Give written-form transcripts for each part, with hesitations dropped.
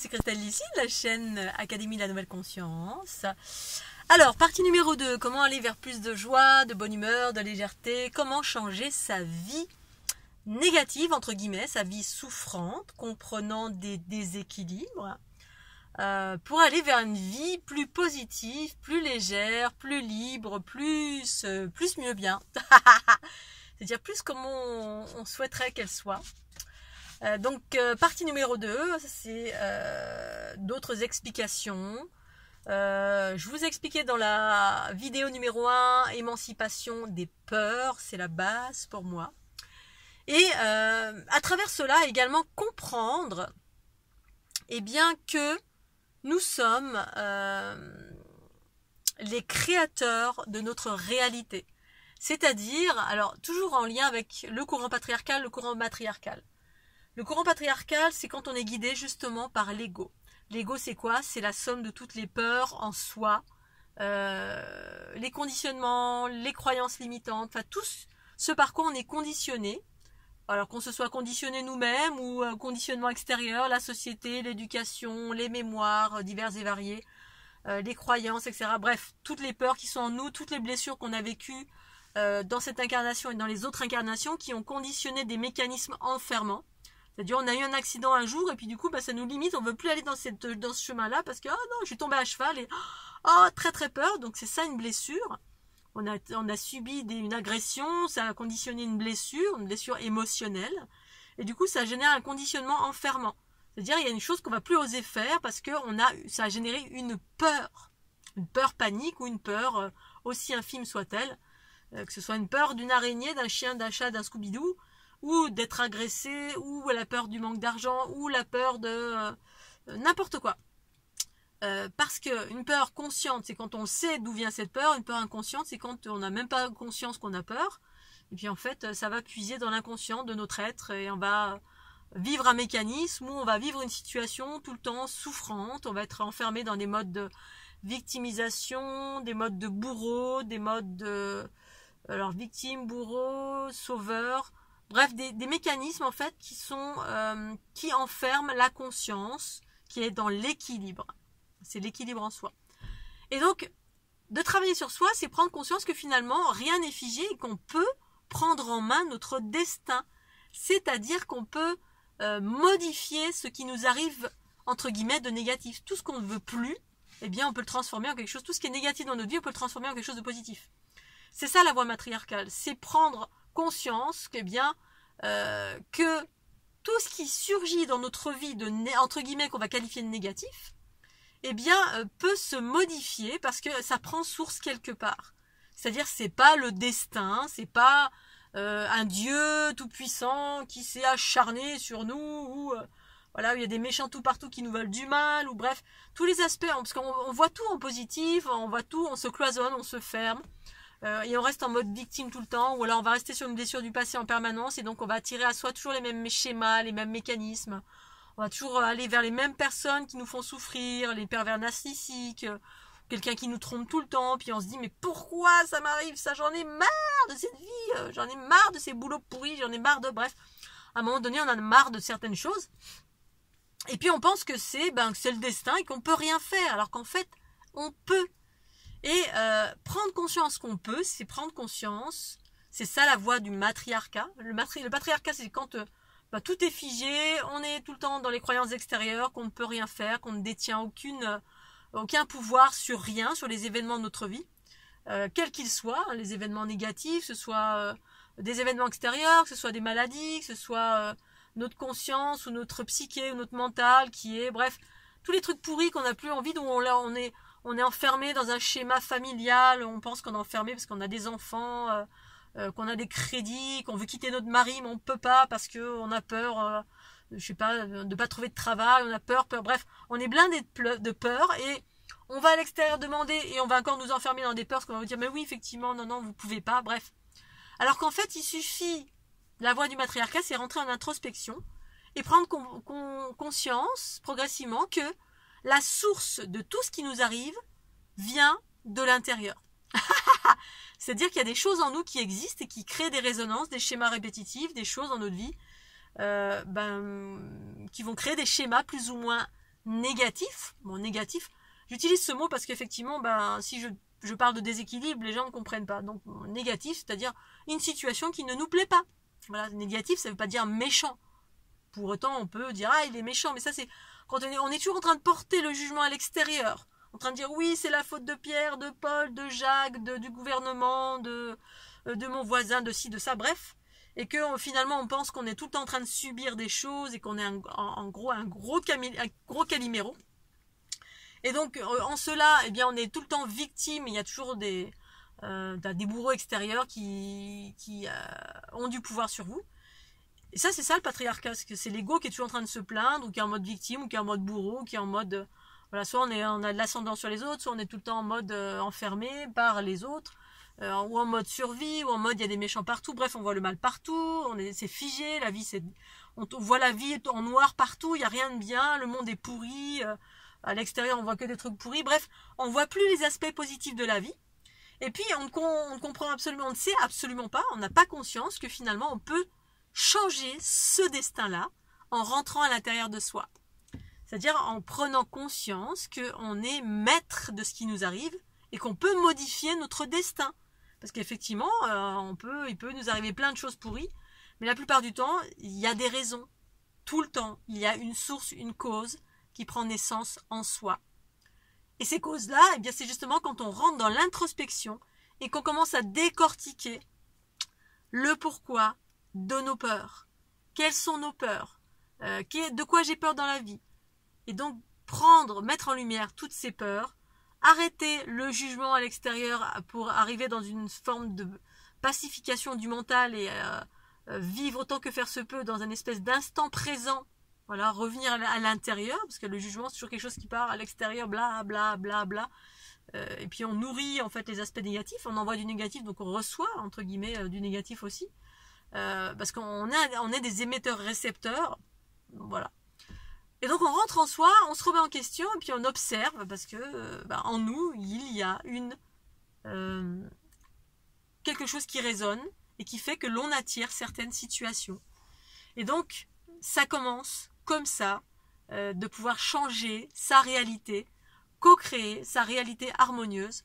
c'est Christelle ici, de la chaîne Académie de la Nouvelle Conscience. Alors, partie numéro 2, comment aller vers plus de joie, de bonne humeur, de légèreté, comment changer sa vie négative, entre guillemets, sa vie souffrante, comprenant des déséquilibres, pour aller vers une vie plus positive, plus légère, plus libre, plus mieux bien. C'est-à-dire plus comme on souhaiterait qu'elle soit. Donc, partie numéro 2, c'est d'autres explications. Je vous ai expliqué dans la vidéo numéro 1, émancipation des peurs, c'est la base pour moi. Et à travers cela, également comprendre bien, que nous sommes les créateurs de notre réalité. C'est-à-dire, alors toujours en lien avec le courant patriarcal, le courant matriarcal. Le courant patriarcal, c'est quand on est guidé justement par l'ego. L'ego, c'est quoi? C'est la somme de toutes les peurs en soi, les conditionnements, les croyances limitantes, enfin tout ce par quoi on est conditionné. Alors qu'on se soit conditionné nous-mêmes ou un conditionnement extérieur, la société, l'éducation, les mémoires diverses et variées, les croyances, etc. Bref, toutes les peurs qui sont en nous, toutes les blessures qu'on a vécues dans cette incarnation et dans les autres incarnations qui ont conditionné des mécanismes enfermants. C'est-à-dire on a eu un accident un jour et puis du coup ça nous limite, on ne veut plus aller dans ce chemin-là parce que oh non, je suis tombée à cheval et oh très très peur. Donc c'est ça une blessure. On a subi une agression, ça a conditionné une blessure émotionnelle et du coup ça génère un conditionnement enfermant. C'est-à-dire il y a une chose qu'on va plus oser faire parce que ça a généré une peur panique ou une peur aussi infime soit-elle, que ce soit une peur d'une araignée, d'un chien, d'un chat, d'un Scooby-Doo, ou d'être agressé, ou la peur du manque d'argent, ou la peur de n'importe quoi. Parce qu'une peur consciente, c'est quand on sait d'où vient cette peur. Une peur inconsciente, c'est quand on n'a même pas conscience qu'on a peur. Et puis en fait, ça va puiser dans l'inconscient de notre être et on va vivre un mécanisme où on va vivre une situation tout le temps souffrante. On va être enfermé dans des modes de victimisation, des modes de bourreau, des modes de victime, bourreau, sauveur. Bref, des mécanismes en fait qui enferment la conscience, qui est dans l'équilibre. C'est l'équilibre en soi. Et donc, de travailler sur soi, c'est prendre conscience que finalement, rien n'est figé et qu'on peut prendre en main notre destin. C'est-à-dire qu'on peut modifier ce qui nous arrive, entre guillemets, de négatif. Tout ce qu'on ne veut plus, eh bien, on peut le transformer en quelque chose. Tout ce qui est négatif dans notre vie, on peut le transformer en quelque chose de positif. C'est ça la voie matriarcale. C'est prendre conscience que tout ce qui surgit dans notre vie, entre guillemets, qu'on va qualifier de négatif, eh bien, peut se modifier parce que ça prend source quelque part. C'est-à-dire, c'est pas le destin, c'est pas un Dieu tout-puissant qui s'est acharné sur nous, ou voilà, il y a des méchants tout partout qui nous veulent du mal, ou bref, tous les aspects, parce qu'on voit tout en positif, on voit tout, on se cloisonne, on se ferme, et on reste en mode victime tout le temps, ou alors on va rester sur une blessure du passé en permanence, et donc on va attirer à soi toujours les mêmes schémas, les mêmes mécanismes. On va toujours aller vers les mêmes personnes qui nous font souffrir, les pervers narcissiques, quelqu'un qui nous trompe tout le temps, puis on se dit mais pourquoi ça m'arrive ça, j'en ai marre de cette vie, j'en ai marre de ces boulots pourris, j'en ai marre de... Bref, à un moment donné on en a marre de certaines choses, et puis on pense que c'est le destin et qu'on peut rien faire, alors qu'en fait on peut. Et prendre conscience qu'on peut, c'est prendre conscience, c'est ça la voie du matriarcat. Le patriarcat c'est quand... tout est figé, on est tout le temps dans les croyances extérieures, qu'on ne peut rien faire, qu'on ne détient aucun pouvoir sur rien, sur les événements de notre vie, quels qu'ils soient, les événements négatifs, que ce soit des événements extérieurs, que ce soit des maladies, que ce soit notre conscience ou notre psyché ou notre mental bref, tous les trucs pourris qu'on n'a plus envie, dont on est enfermé dans un schéma familial, on pense qu'on est enfermé parce qu'on a des enfants... qu'on a des crédits, qu'on veut quitter notre mari, mais on ne peut pas parce qu'on a peur, de ne pas trouver de travail, on a peur, bref, on est blindé de peur et on va à l'extérieur demander et on va encore nous enfermer dans des peurs parce qu'on va vous dire mais oui, effectivement, non, vous pouvez pas, bref. Alors qu'en fait, il suffit, la voie du matriarcat, c'est rentrer en introspection et prendre conscience progressivement que la source de tout ce qui nous arrive vient de l'intérieur. C'est-à-dire qu'il y a des choses en nous qui existent et qui créent des résonances, des schémas répétitifs, des choses dans notre vie qui vont créer des schémas plus ou moins négatif, bon négatif, j'utilise ce mot parce qu'effectivement, si je parle de déséquilibre, les gens ne comprennent pas. Donc négatif, c'est-à-dire une situation qui ne nous plaît pas. Voilà, négatif, ça ne veut pas dire méchant. Pour autant, on peut dire il est méchant, mais ça c'est quand on est toujours en train de porter le jugement à l'extérieur, en train de dire oui, c'est la faute de Pierre, de Paul, de Jacques, du gouvernement, de mon voisin, de ci, de ça, bref, et que finalement on pense qu'on est tout le temps en train de subir des choses et qu'on est en gros un gros Calimero. Et donc en cela, eh bien, on est tout le temps victime. Il y a toujours des bourreaux extérieurs qui ont du pouvoir sur vous. Et ça, c'est ça le patriarcat, c'est l'ego qui est toujours en train de se plaindre, ou qui est en mode victime, ou qui est en mode bourreau, ou qui est en mode voilà, soit on a de l'ascendant sur les autres, soit on est tout le temps en mode enfermé par les autres, ou en mode survie, ou en mode il y a des méchants partout. Bref, on voit le mal partout, c'est figé, la vie on voit la vie en noir partout, il n'y a rien de bien, le monde est pourri, à l'extérieur on voit que des trucs pourris. Bref, on voit plus les aspects positifs de la vie. Et puis on comprend absolument, on ne sait absolument pas, on n'a pas conscience que finalement on peut changer ce destin-là en rentrant à l'intérieur de soi. C'est-à-dire en prenant conscience qu'on est maître de ce qui nous arrive et qu'on peut modifier notre destin. Parce qu'effectivement, il peut nous arriver plein de choses pourries, mais la plupart du temps, il y a des raisons. Tout le temps, il y a une source, une cause qui prend naissance en soi. Et ces causes-là, eh bien, c'est justement quand on rentre dans l'introspection et qu'on commence à décortiquer le pourquoi de nos peurs. Quelles sont nos peurs ? De quoi j'ai peur dans la vie ? Et donc mettre en lumière toutes ces peurs, arrêter le jugement à l'extérieur pour arriver dans une forme de pacification du mental et vivre autant que faire se peut dans une espèce d'instant présent. Voilà, revenir à l'intérieur, parce que le jugement c'est toujours quelque chose qui part à l'extérieur, bla bla bla bla. Et puis on nourrit en fait les aspects négatifs, on envoie du négatif, donc on reçoit entre guillemets du négatif aussi. Parce qu'on est des émetteurs-récepteurs, voilà. Et donc on rentre en soi, on se remet en question et puis on observe parce que en nous il y a quelque chose qui résonne et qui fait que l'on attire certaines situations. Et donc ça commence comme ça de pouvoir changer sa réalité, co-créer sa réalité harmonieuse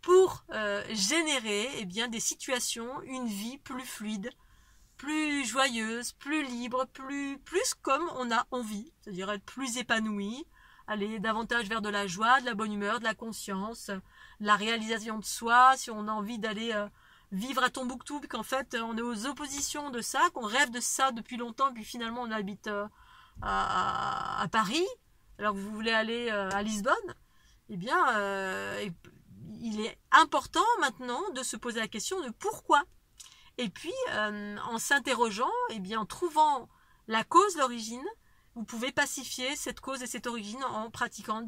pour générer des situations, une vie plus fluide, plus joyeuse, plus libre, plus comme on a envie, c'est-à-dire être plus épanoui, aller davantage vers de la joie, de la bonne humeur, de la conscience, la réalisation de soi, si on a envie d'aller vivre à Tombouctou, puis qu'en fait on est aux oppositions de ça, qu'on rêve de ça depuis longtemps, puis finalement on habite à Paris, alors que vous voulez aller à Lisbonne, eh bien il est important maintenant de se poser la question de pourquoi. Et puis, en s'interrogeant, en trouvant la cause, l'origine, vous pouvez pacifier cette cause et cette origine en pratiquant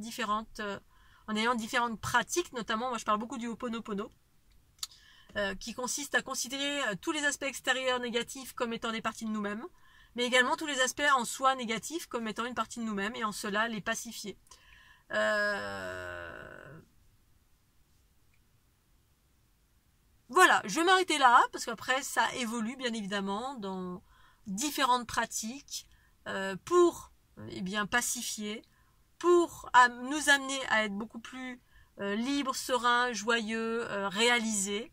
en ayant différentes pratiques, notamment, moi je parle beaucoup du Ho'oponopono, qui consiste à considérer tous les aspects extérieurs négatifs comme étant des parties de nous-mêmes, mais également tous les aspects en soi négatifs comme étant une partie de nous-mêmes, et en cela les pacifier. Voilà, je vais m'arrêter là, parce qu'après ça évolue bien évidemment dans différentes pratiques pour pacifier, pour nous amener à être beaucoup plus libres, sereins, joyeux, réalisés.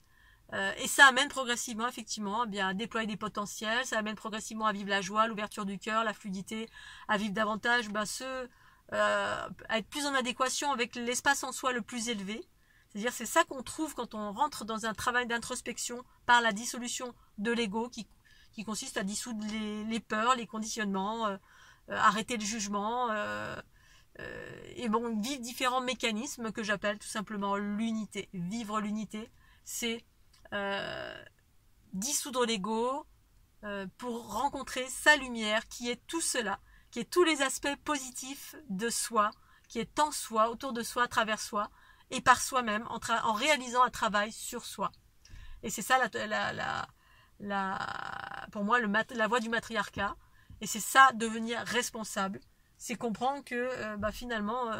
Et ça amène progressivement effectivement à déployer des potentiels, ça amène progressivement à vivre la joie, l'ouverture du cœur, la fluidité, à vivre davantage à être plus en adéquation avec l'espace en soi le plus élevé. C'est-à-dire c'est ça qu'on trouve quand on rentre dans un travail d'introspection par la dissolution de l'ego qui consiste à dissoudre les peurs, les conditionnements, arrêter le jugement et vivre différents mécanismes que j'appelle tout simplement l'unité. Vivre l'unité, c'est dissoudre l'ego pour rencontrer sa lumière qui est tout cela, qui est tous les aspects positifs de soi, qui est en soi, autour de soi, à travers soi, et par soi-même, en réalisant un travail sur soi. Et c'est ça pour moi la voie du matriarcat. Et c'est ça, devenir responsable. C'est comprendre que finalement,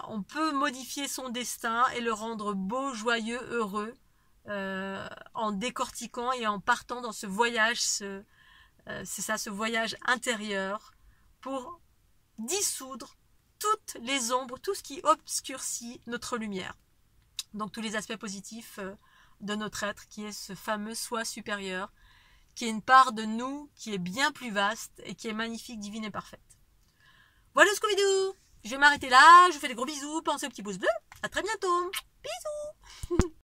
on peut modifier son destin et le rendre beau, joyeux, heureux, en décortiquant et en partant dans ce voyage, ce voyage intérieur pour dissoudre toutes les ombres, tout ce qui obscurcit notre lumière. Donc tous les aspects positifs de notre être, qui est ce fameux soi supérieur, qui est une part de nous qui est bien plus vaste et qui est magnifique, divine et parfaite. Voilà Scooby-Doo. Je vais m'arrêter là, je vous fais des gros bisous, pensez au petit pouce bleu, à très bientôt. Bisous.